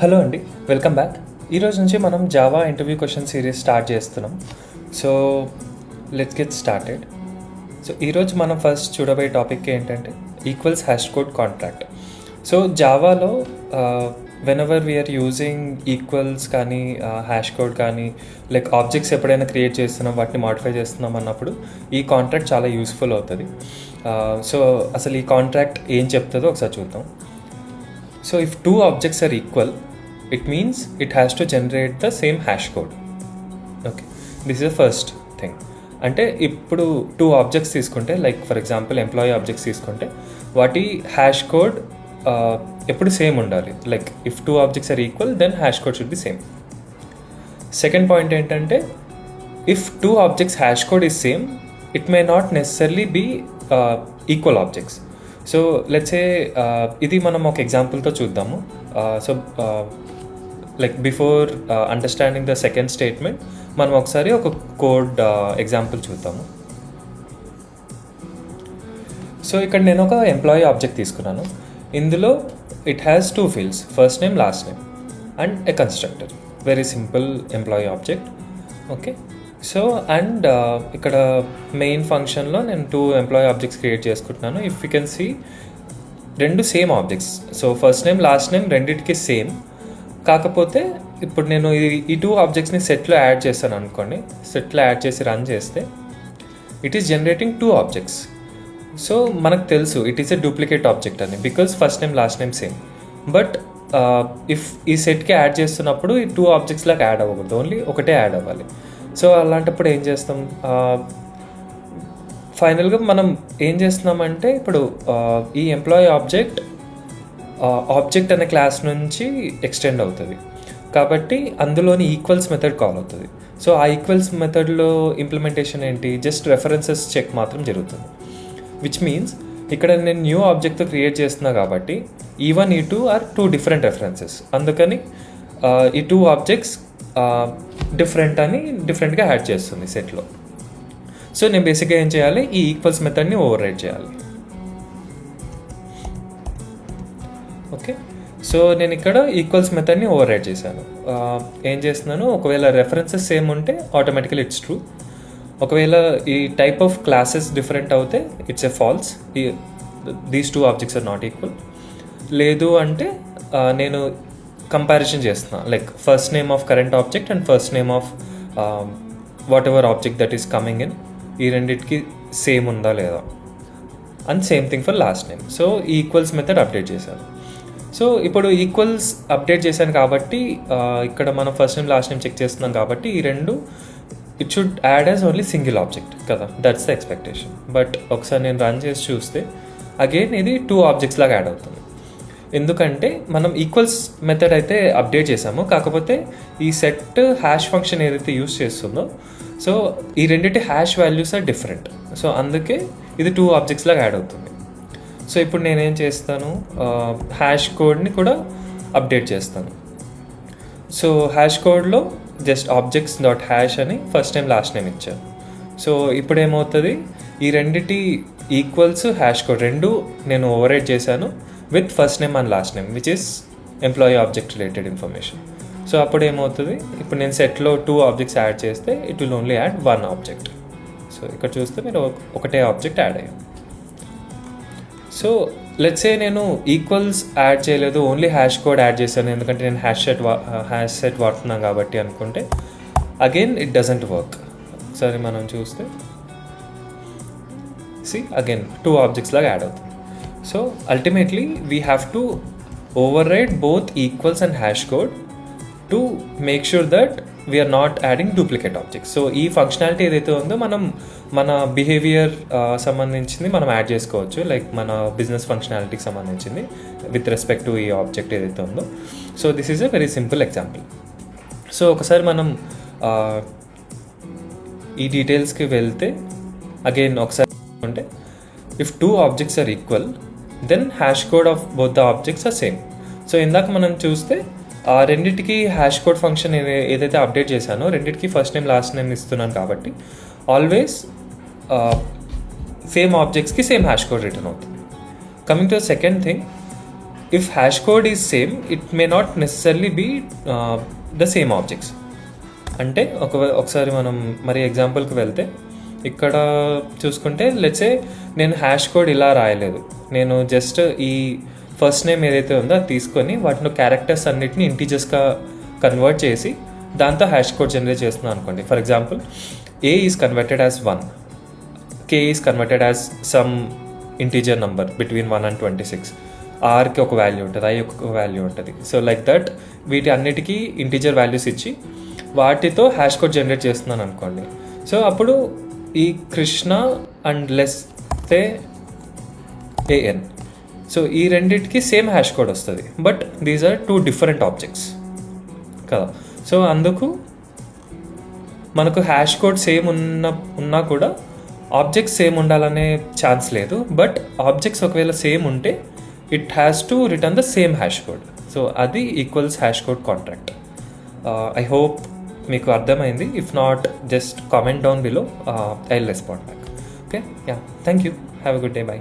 Hello అండి, welcome back. ఈరోజు నుంచి మనం Java interview question series start చేస్తున్నాం. So let's get started. So ఈరోజు మనం ఫస్ట్ చూడబోయే టాపిక్ ఏంటంటే equals hash code contract. So జావాలో వెనెవర్ వీఆర్ యూజింగ్ ఈక్వల్స్ కానీ హ్యాష్ కోడ్ కానీ లైక్ ఆబ్జెక్ట్స్ ఎప్పుడైనా క్రియేట్ చేస్తున్నాం, వాటిని మాడిఫై చేస్తున్నాం అన్నప్పుడు ఈ కాంట్రాక్ట్ చాలా యూస్ఫుల్ అవుతుంది. సో అసలు ఈ కాంట్రాక్ట్ ఏం చెప్తుందో ఒకసారి చూద్దాం. So if two objects are equal, it means it has to generate the same hash code. Okay, this is the first thing. అంటే ఇప్పుడు టూ ఆబ్జెక్ట్స్ తీసుకుంటే, like for example employee objects తీసుకుంటే వాటి హ్యాష్ కోడ్ ఎప్పుడు same ఉండాలి. Like if two objects are equal then hash code should be same. Second point ఏంటంటే if two objects hash code is same, it may not necessarily be equal objects. So let's say ఇది మనం ఒక ఎగ్జాంపుల్తో చూద్దాము. So like before understanding the second statement మనం ఒకసారి ఒక code example చూద్దాము. సో ఇక్కడ నేను ఒక ఎంప్లాయీ ఆబ్జెక్ట్ తీసుకున్నాను. ఇందులో it has two fields, first name, last name and a constructor. Very simple employee object. Okay, so and ఇక్కడ మెయిన్ ఫంక్షన్లో నేను టూ ఎంప్లాయీ ఆబ్జెక్ట్స్ క్రియేట్ చేసుకుంటున్నాను. ఇఫ్ యూ కెన్ సీ రెండు same objects. So first name, last name రెండింటికి same. కాకపోతే ఇప్పుడు నేను ఈ టూ ఆబ్జెక్ట్స్ని సెట్లో యాడ్ చేస్తాను అనుకోండి. సెట్లో యాడ్ చేసి రన్ చేస్తే it is generating two objects. So మనకు తెలుసు it is a duplicate object అని, because first name last name same. But if ఈ సెట్కి యాడ్ చేస్తున్నప్పుడు ఈ టూ ఆబ్జెక్ట్స్లాగా యాడ్ అవ్వకూడదు, ఓన్లీ ఒకటే యాడ్ అవ్వాలి. సో అలాంటప్పుడు ఏం చేస్తాం, ఫైనల్గా మనం ఏం చేస్తున్నామంటే ఇప్పుడు ఈ ఎంప్లాయీ ఆబ్జెక్ట్ అనే క్లాస్ నుంచి ఎక్స్టెండ్ అవుతుంది కాబట్టి అందులోని ఈక్వల్స్ మెథడ్ కాల్ అవుతుంది. సో ఆ ఈక్వల్స్ మెథడ్లో ఇంప్లిమెంటేషన్ ఏంటి, జస్ట్ రెఫరెన్సెస్ చెక్ మాత్రం జరుగుతుంది. విచ్ మీన్స్ ఇక్కడ నేను న్యూ ఆబ్జెక్ట్తో క్రియేట్ చేస్తున్నా కాబట్టి E1 E2 are two different references. అందుకని ఈ టూ ఆబ్జెక్ట్స్ డిఫరెంట్ అని డిఫరెంట్గా యాడ్ చేస్తుంది సెట్లో. సో నేను బేసిక్గా ఏం చేయాలి, ఈ ఈక్వల్స్ మెథడ్ని ఓవర్ రైడ్ చేయాలి. ఓకే, సో నేను ఇక్కడ ఈక్వల్స్ మెథడ్ని ఓవర్ రైడ్ చేశాను. ఏం చేస్తున్నాను, ఒకవేళ రెఫరెన్సెస్ సేమ్ ఉంటే ఆటోమేటికలీ ఇట్స్ ట్రూ. ఒకవేళ ఈ టైప్ ఆఫ్ క్లాసెస్ డిఫరెంట్ అవుతే it's a false, these two objects are not equal. లేదు అంటే నేను కంపారిజన్ చేస్తున్నా, like first name of current object and first name of whatever object that is coming in, ఈ రెండింటికి same ఉందా లేదా. And same thing for last name. So ఈ equals method update చేశాను. సో ఇప్పుడు ఈక్వల్స్ అప్డేట్ చేశాను కాబట్టి ఇక్కడ మనం first name last name check చేస్తున్నాం కాబట్టి ఈ రెండు it should add as only single object కదా, దట్స్ ద ఎక్స్పెక్టేషన్. బట్ ఒకసారి నేను రన్ చేసి చూస్తే అగైన్ ఇది టూ ఆబ్జెక్ట్స్ లాగా యాడ్ అవుతుంది. ఎందుకంటే మనం ఈక్వల్స్ మెథడ్ అయితే అప్డేట్ చేసాము, కాకపోతే ఈ సెట్ హ్యాష్ ఫంక్షన్ ఏదైతే యూస్ చేస్తుందో సో ఈ రెండింటి hash values are different. So అందుకే ఇది టూ ఆబ్జెక్ట్స్ లాగా యాడ్ అవుతుంది. సో ఇప్పుడు నేనేం చేస్తాను, హ్యాష్ కోడ్ని కూడా అప్డేట్ చేస్తాను. సో హ్యాష్ కోడ్లో జస్ట్ ఆబ్జెక్ట్స్ డాట్ హ్యాష్ అని ఫస్ట్ నేమ్ లాస్ట్ నేమ్ ఇచ్చాను. సో ఇప్పుడు ఏమవుతుంది, ఈ రెండిటి ఈక్వల్స్ హ్యాష్ కోడ్ రెండు నేను ఓవర్ రైడ్ చేశాను with first name and last name which is employee object related information. So అప్పుడు ఏమవుతుంది, ఇప్పుడు నేను సెట్లో టూ ఆబ్జెక్ట్స్ యాడ్ చేస్తే it will only add one object. So ఇక్కడ చూస్తే మీరు ఒకటే ఆబ్జెక్ట్ యాడ్ అయ్యాం. సో లెట్స్ సే నేను ఈక్వల్స్ యాడ్ చేయలేదు, ఓన్లీ హ్యాష్ కోడ్ యాడ్ చేశాను ఎందుకంటే నేను హ్యాష్ సెట్ వాడుతున్నాను కాబట్టి అనుకుంటే అగైన్ ఇట్ డజంట్ వర్క్. సరే మనం చూస్తే అగైన్ టూ ఆబ్జెక్ట్స్ లాగా యాడ్ అవుతుంది. So ultimately we have to override both equals and hash code to make sure that we are not adding duplicate objects. So ఈ functionality ఏదైతే ఉందో మనం మన బిహేవియర్ సంబంధించింది మనం యాడ్ చేసుకోవచ్చు, లైక్ మన బిజినెస్ ఫంక్షనాలిటీకి సంబంధించింది విత్ రెస్పెక్ట్ టు ఈ ఆబ్జెక్ట్ ఏదైతే ఉందో. So this is a very simple example. So ఒకసారి మనం ఈ డీటెయిల్స్కి వెళ్తే అగైన్ ఒకసారి అంటే if two objects are equal then hash code of both the objects are same. So ఇందాక మనం చూస్తే రెండింటికి హ్యాష్ కోడ్ ఫంక్షన్ ఏదైతే అప్డేట్ చేశానో రెండింటికి ఫస్ట్ నేమ్ లాస్ట్ నేమ్ ఇస్తున్నాను కాబట్టి ఆల్వేస్ సేమ్ ఆబ్జెక్ట్స్కి సేమ్ హ్యాష్ కోడ్ రిటర్న్ అవుతుంది. Coming to the second thing, if hash code is same, it may not necessarily be the same objects. అంటే ఒకసారి మనం మరి ఎగ్జాంపుల్కి వెళ్తే ఇక్కడ చూసుకుంటే లెట్సే నేను హ్యాష్ కోడ్ ఇలా రాయలేదు, నేను జస్ట్ ఈ ఫస్ట్ నేమ్ ఏదైతే ఉందో అది తీసుకొని వాటిలో క్యారెక్టర్స్ అన్నిటిని ఇంటీజర్స్గా కన్వర్ట్ చేసి దాంతో హ్యాష్ కోడ్ జనరేట్ చేస్తున్నాను అనుకోండి. For example, A is converted as 1, K is converted as some integer number between 1 and 26, ఆర్కి ఒక వాల్యూ ఉంటుంది, ఐ ఒక వాల్యూ ఉంటుంది. సో లైక్ దట్ వీటి అన్నిటికీ ఇంటీజర్ వాల్యూస్ ఇచ్చి వాటితో హ్యాష్ కోడ్ జనరేట్ చేస్తున్నాను అనుకోండి. సో అప్పుడు ఈ కృష్ణ అండ్ లెస్తే ఏఎన్, సో ఈ రెండింటికి సేమ్ హ్యాష్ కోడ్ వస్తుంది, but these are 2 different objects కదా. సో అందుకు మనకు హ్యాష్ కోడ్ సేమ్ ఉన్నా కూడా ఆబ్జెక్ట్స్ సేమ్ ఉండాలనే ఛాన్స్ లేదు. బట్ ఆబ్జెక్ట్స్ ఒకవేళ సేమ్ ఉంటే it has to return the same hash code. So అది equals hash code contract. I hope మీకు అర్థమైంది. If not, just comment down below, I will respond back. Okay, yeah, thank you, have a good day, by.